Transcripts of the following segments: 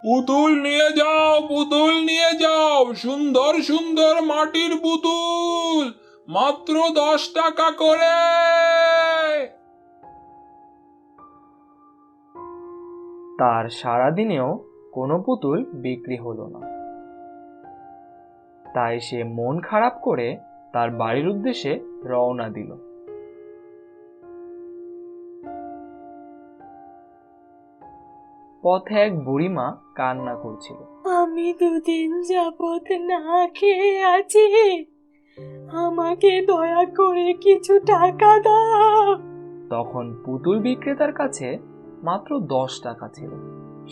পুতুল নিয়ে যাও, পুতুল নিয়ে যাও, সুন্দর সুন্দর মাটির পুতুল, মাত্র 10 টাকা করে। তার সারাদিনেও কোনো পুতুল বিক্রি হলো না। তাই সে মন খারাপ করে তার বাড়ির উদ্দেশ্যে রওনা দিল। পথে এক বুড়িমা কান্না করছিল। আমি 2 দিন যাবত না খেয়ে আছি, আমাকে দয়া করে কিছু টাকা দাও। তখন পুতুল বিক্রেতার কাছে মাত্র 10 টাকা ছিল।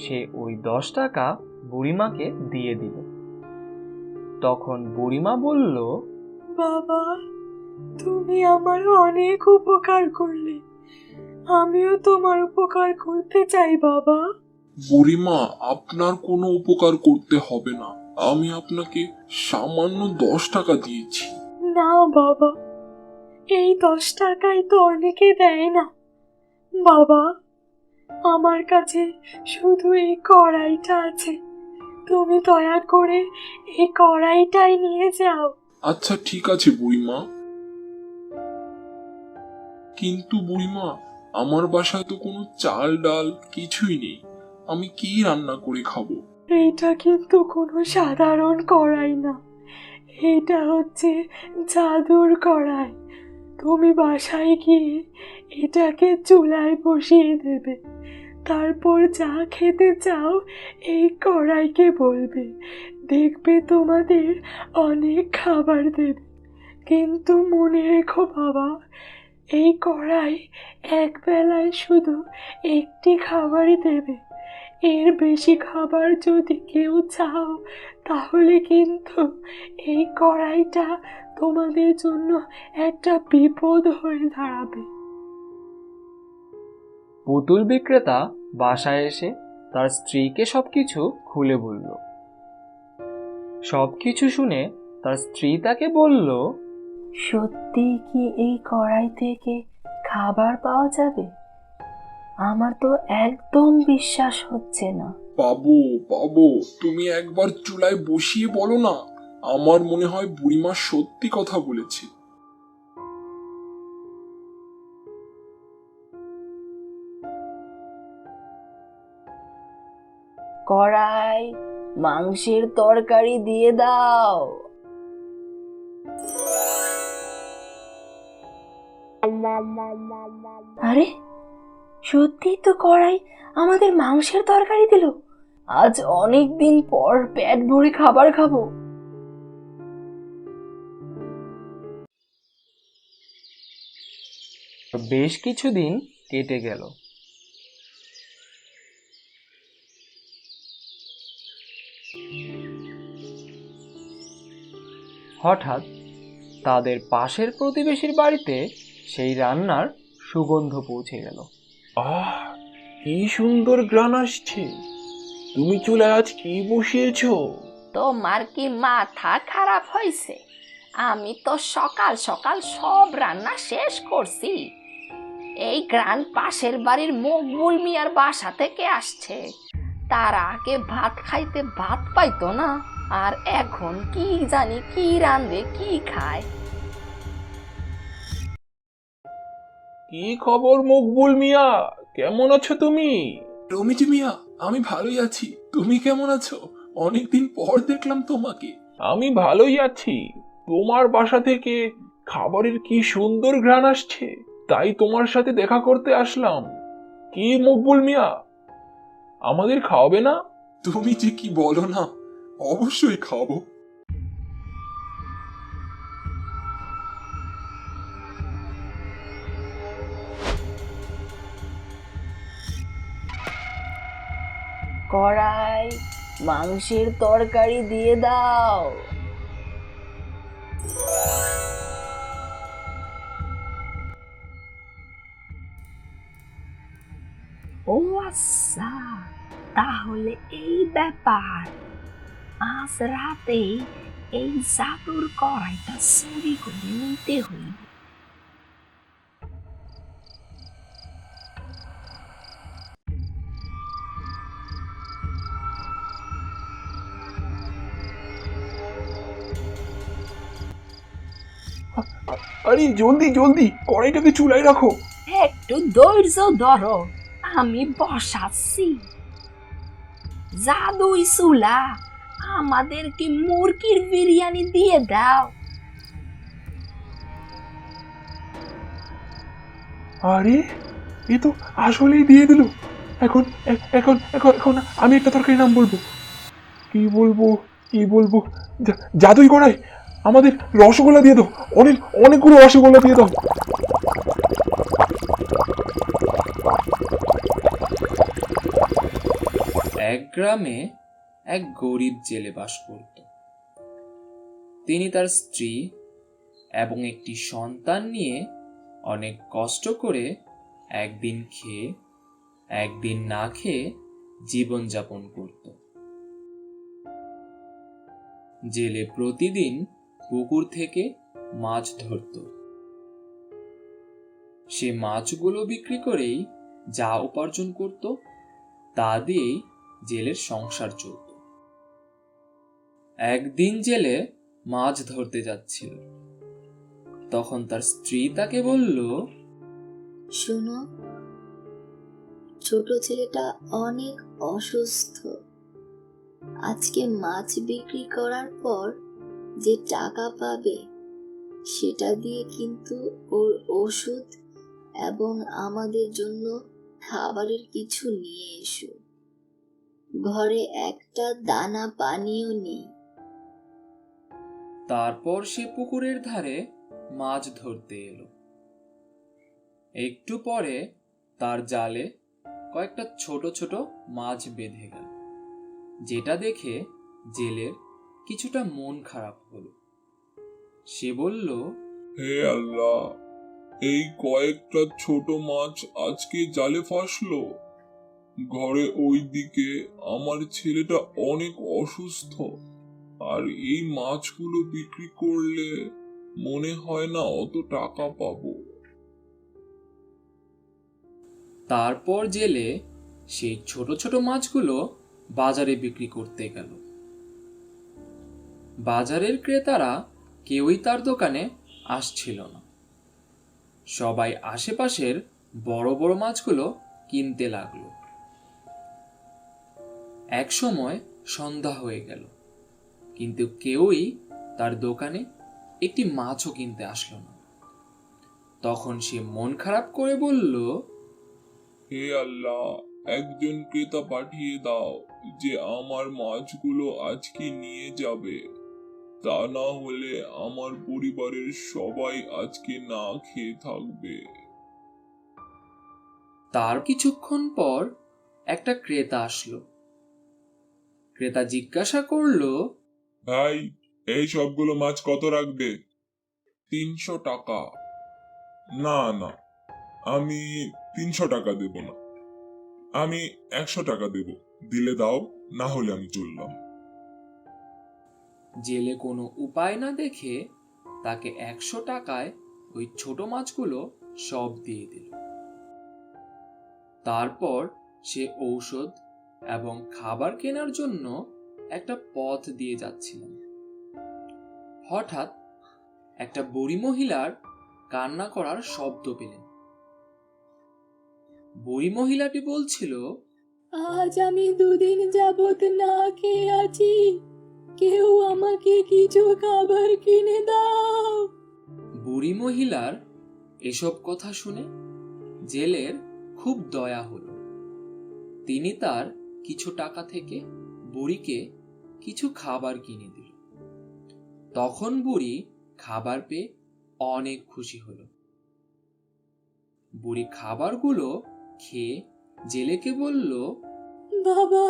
সে ওই 10 টাকা বুড়িমাকে দিয়ে দিল। তখন বুড়িমা বলল, বাবা, তুমি আমার অনেক উপকার করলে, আমিও তোমার উপকার করতে চাই বাবা। বুড়িমা, আপনার কোনো উপকার করতে হবে না, আমি আপনাকে সামান্য 10 টাকা দিয়েছি। না বাবা, এই 10 টাকাই তো অনেকে দেয় না। বাবা, আমার কাছে শুধু এই কড়াইটা আছে, তুমি দয়া করে এই কড়াইটাই নিয়ে যাও। আচ্ছা ঠিক আছে বুড়িমা। কিন্তু বুড়িমা, আমার বাসায় তো কোনো চাল ডাল কিছুই নেই, আমি কি রান্না করে খাবো? এইটা কিন্তু কোনো সাধারণ কড়াই না, এটা হচ্ছে জাদুর কড়াই। তুমি বাসায় গিয়ে এটাকে চুলায় বসিয়ে দেবে, তারপর যা খেতে চাও এই কড়াইকে বলবে, দেখবে তোমাদের অনেক খাবার দেবে। কিন্তু মনে রেখো বাবা, এই কড়াই এক বেলায় শুধু একটি খাবারই দেবে। এর বেশি খাবার যদি কেউ চাও তাহলে কিন্তু এই কড়াইটা তোমাদের জন্য একটা বিপদ হয়ে দাঁড়াবে। পুতুল বিক্রেতা বাসায় এসে তার স্ত্রীকে সবকিছু খুলে বলল। সবকিছু শুনে তার স্ত্রী তাকে বলল, সত্যি কি এই কড়াই থেকে খাবার পাওয়া যাবে? আমার তো একদম বিশ্বাস হচ্ছে না। পাবো পাবো, তুমি একবার চুলায় বসিয়ে বলো না, আমার মনে হয় বুড়িমা সত্যি কথা বলেছে। কড়াই, মাংসের তরকারি দিয়ে দাও। আরে, সত্যি তো কড়াই আমাদের মাংসের তরকারি দিল। আজ অনেক দিন পর পেট ভরে খাবার খাবো। বেশ কিছুদিন কেটে গেল। হঠাৎ তাদের পাশের প্রতিবেশীর বাড়িতে সেই রান্নার সুগন্ধ পৌঁছে গেল। আহ, কি সুন্দর গ্রান আসছে, তুমি চুলায় আজ কি বসিয়েছো? তোমার কি মাথা খারাপ হয়েছে? আমি তো সকাল সকাল সব রান্না শেষ করছি। এই গ্রান পাশের বাড়ির মকবুল মিয়ার বাসা থেকে আসছে। তার আগে ভাত খাইতে ভাত পাইতো না, আর এখন কি জানি কি রাঁধে কি খায়। কি খবর মকবুল মিয়া, কেমন আছো তুমি? রমিজ মিয়া, আমি ভালোই আছি, তুমি কেমন আছো? অনেকদিন পর দেখলাম তোমাকে। আমি ভালোই আছি। তোমার বাসা থেকে খাবারের কি সুন্দর ঘ্রাণ আসছে, তাই তোমার সাথে দেখা করতে আসলাম। কি মকবুল মিয়া, আমাদের খাওয়াবে না? তুমি যে কি বলো না, অবশ্যই খাবো। কড়াই, মাংসের তরকারি দিয়ে দাও। ও আচ্ছা, তাহলে এই ব্যাপার। আজ রাতেই এই জাদুর কড়াইটা চুরি করে নিতে হইবে। আরে জলদি জলদি কড়াইটাকে চুলায় রাখো। একটু ধৈর্য ধরো, আমি বসাচ্ছি। জাদুই চুলা, আমাদেরকে মুরগির বিরিয়ানি দিয়ে দাও। আরে এ তো আসলেই দিয়ে দিল। এখন এখন এখন এখন আমি একটা তরকারির নাম বলবো। কি বলবো কি বলবো? জাদুই কড়াই, আমাদের রসগোল্লা দিয়ে দাও, অনেকগুলো রসগোল্লা দিয়ে দাও। এক গ্রামে এক গরিব জেলে বাস করত। তিনি তার স্ত্রী এবং একটি সন্তান নিয়ে অনেক কষ্ট করে একদিন খেয়ে একদিন না খেয়ে জীবনযাপন করত। জেলে প্রতিদিন পুকুর থেকে মাছ ধরত। সে মাছগুলো বিক্রি করেই যা উপার্জন করত তা দিয়েই জেলের সংসার চলত। একদিন জেলে মাছ ধরতে যাচ্ছিল। তখন তার স্ত্রী তাকে বলল, শোনো, ছোট ছেলেটা অনেক অসুস্থ। আজকে মাছ বিক্রি করার পর যে টাকা পাবে সেটা দিয়ে কিন্তু ওর ওষুধ এবং আমাদের জন্য খাবারের কিছু নিয়ে এসো। ঘরে একটা দানা পানিও নেই। তারপর সে পুকুরের ধারে মাছ ধরতে এলো। একটু পরে তার জালে কয়েকটা ছোট ছোট মাছ বেঁধে গেল, যেটা দেখে জেলের কিছুটা মন খারাপ হলো। সে বলল, হে আল্লাহ, এই কয়েকটা ছোট মাছ আজকে জালে ফাঁসলো। ঘরে ওইদিকে আমার ছেলেটা অনেক অসুস্থ, আর এই মাছগুলো বিক্রি করলে মনে হয় না অত টাকা পাবো। তারপর জেলে সেই ছোট ছোট মাছগুলো বাজারে বিক্রি করতে গেল। বাজারের ক্রেতারা কেউই তার দোকানে আসছিল না। সবাই আশেপাশের বড় বড় মাছগুলো কিনতে লাগলো। এক সময় সন্ধ্যা হয়ে গেল, কিন্তু কেউই তার দোকানে একটি মাছও কিনতে আসলো না। তখন সে মন খারাপ করে বলল, হে আল্লাহ, একজন ক্রেতা পাঠিয়ে দাও যে আমার মাছগুলো আজকে নিয়ে যাবে। তা না হলে আমার পরিবারের সবাই আজকে না খেয়ে থাকবে। তার কিছুক্ষণ পর একটা ক্রেতা আসলো। ক্রেতা জিজ্ঞাসা করলো, ভাই, এই সবগুলো মাছ কত রাখবে? 300 টাকা। না না, আমি 300 টাকা দেব না, আমি 100 টাকা দেব। দিলে দাও, না হলে আমি চললাম। জেলে কোনো উপায় না দেখে তাকে 100 টাকায় ওই ছোট মাছগুলো সব দিয়ে দিল। তারপর সে ঔষধ এবং খাবার কেনার জন্য একটা পথ দিয়ে যাচ্ছিলেন। হঠাৎ একটা বুড়ি মহিলার কান্না করার শব্দ পেলেন। বুড়ি মহিলাটি বলছিল, আজ আমি 2 দিন যাবত না খেয়ে আছি, কেউ আমাকে কিছু খাবার কিনে দাও। বুড়ি মহিলার এসব কথা শুনে জেলের খুব দয়া হলো। তিনি তার কিছু টাকা থেকে বুড়িকে কিছু খাবার কিনে দিল। তখন বুড়ি খাবার পেয়ে অনেক খুশি হলো। বুড়ি খাবারগুলো খেয়ে জেলেকে বলল, বাবা,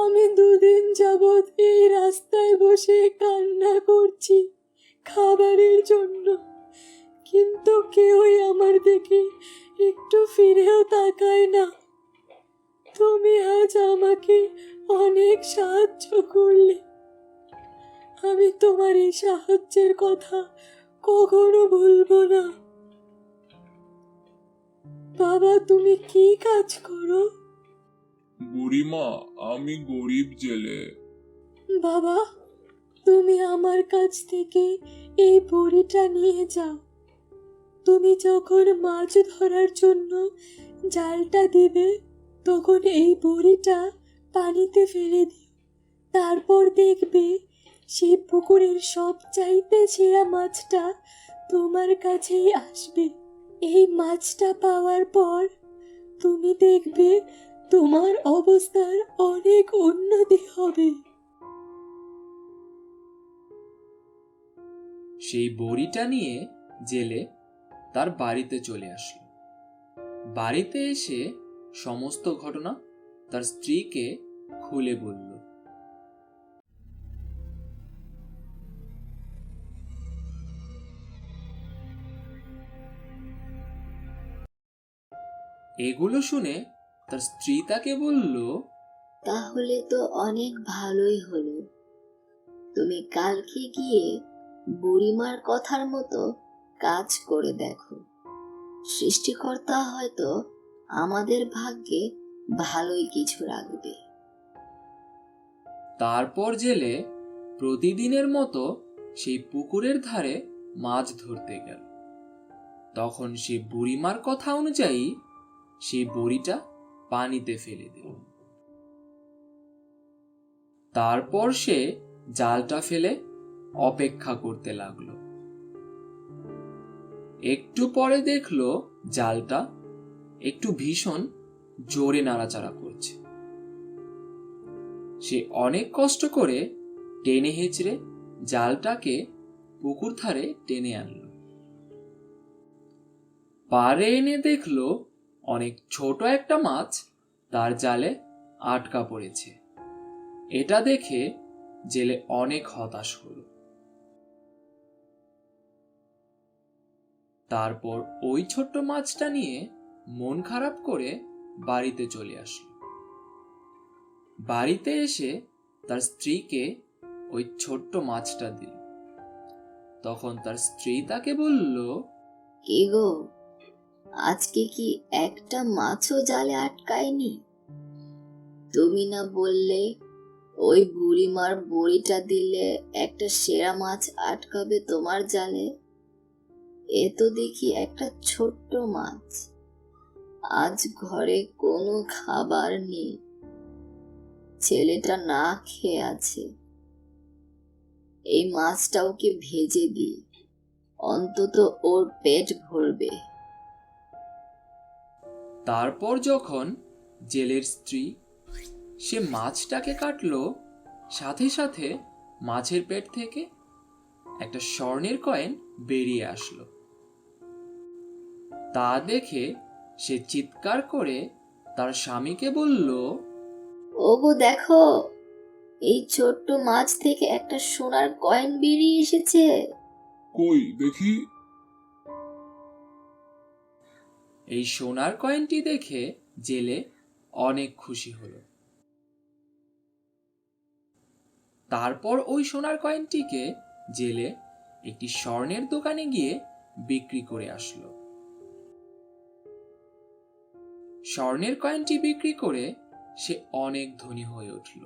আমি 2 দিন যাবত এই রাস্তায় বসে কান্না করছি খাবারের জন্য, কিন্তু কেউই আমার দিকে একটু ফিরেও তাকায় না। তুমি আজ আমাকে অনেক সাহায্য করলে, আমি তোমার এই সাহায্যের কথা কখনো ভুলবো না। বাবা, তুমি কি কাজ করো? বুড়িমা, আমি গরিব জেলে। বাবা, তুমি আমার কাছ থেকে এই বড়িটা নিয়ে যাও। তুমি যখন মাছ ধরার জন্য জালটা দিবে তখন এই বড়িটা পানিতে ফেলে দিও। তারপর দেখবে সেই পুকুরের সবচাইতে সেরা মাছটা তোমার কাছেই আসবে। এই মাছটা পাওয়ার পর তুমি দেখবে তোমার অবস্থার অনেক উন্নতি হবে। সেই বড়িটা নিয়ে জেলে তার বাড়িতে চলে আসলো। বাড়িতে এসে সমস্ত ঘটনা তার স্ত্রীকে খুলে বলল। এগুলো শুনে তার স্ত্রী তাকে বলল, তাহলে তো অনেক ভালোই হলো। তুমি কালকে গিয়ে বুড়িমার কথার মতো কাজ করে দেখো। সৃষ্টিকর্তা হয়তো আমাদের ভাগ্যে ভালোই কিছু রাখবে। তারপর জেলে প্রতিদিনের মতো সেই পুকুরের ধারে মাছ ধরতে গেল। তখন সে বুড়িমার কথা অনুযায়ী সেই বড়িটা পানিতে ফেলে দিল। তারপর সে জালটা ফেলে অপেক্ষা করতে লাগলো। একটু পরে দেখলো জালটা একটু ভীষণ জোরে নাড়াচাড়া করছে। সে অনেক কষ্ট করে টেনে হেঁচড়ে জালটাকে পুকুর ধারে টেনে আনলো। পাড়ে এনে দেখলো অনেক ছোট একটা মাছ তার জালে আটকা পড়েছে। এটা দেখে জেলে অনেক হতাশ হলো। তারপর ওই ছোট্ট মাছটা নিয়ে মন খারাপ করে বাড়িতে চলে আসলো। বাড়িতে এসে তার স্ত্রীকে ওই ছোট্ট মাছটা দিল। তখন তার স্ত্রী তাকে বলল, কি গো, আজকে কি একটা মাছও জালে আটকায়নি? তুমি না বললে ওই বুড়িমার বড়িটা দিলে একটা সেরা মাছ আটকাবে তোমার জালে? এ তো দেখি একটা ছোট্ট মাছ। আজ ঘরে কোনো খাবার নেই, ছেলেটা না খেয়ে আছে। এই মাছটা ওকে ভেজে দিই, অন্তত ওর পেট ভরবে। তারপর যখন জেলের স্ত্রী সে মাছটাকে কাটলো, সাথে সাথে মাছের পেট থেকে একটা স্বর্ণের কয়েন বেরিয়ে আসলো। তা দেখে সে চিৎকার করে তার স্বামীকে বলল, ওগো দেখো, এই ছোট্ট মাছ থেকে একটা সোনার কয়েন বেরিয়ে এসেছে। কই দেখি। এই সোনার কয়েনটি দেখে জেলে অনেক খুশি হলো। তারপর ওই সোনার কয়েনটিকে জেলে একটি স্বর্ণের দোকানে গিয়ে বিক্রি করে আসলো। স্বর্ণের কয়েনটি বিক্রি করে সে অনেক ধনী হয়ে উঠল।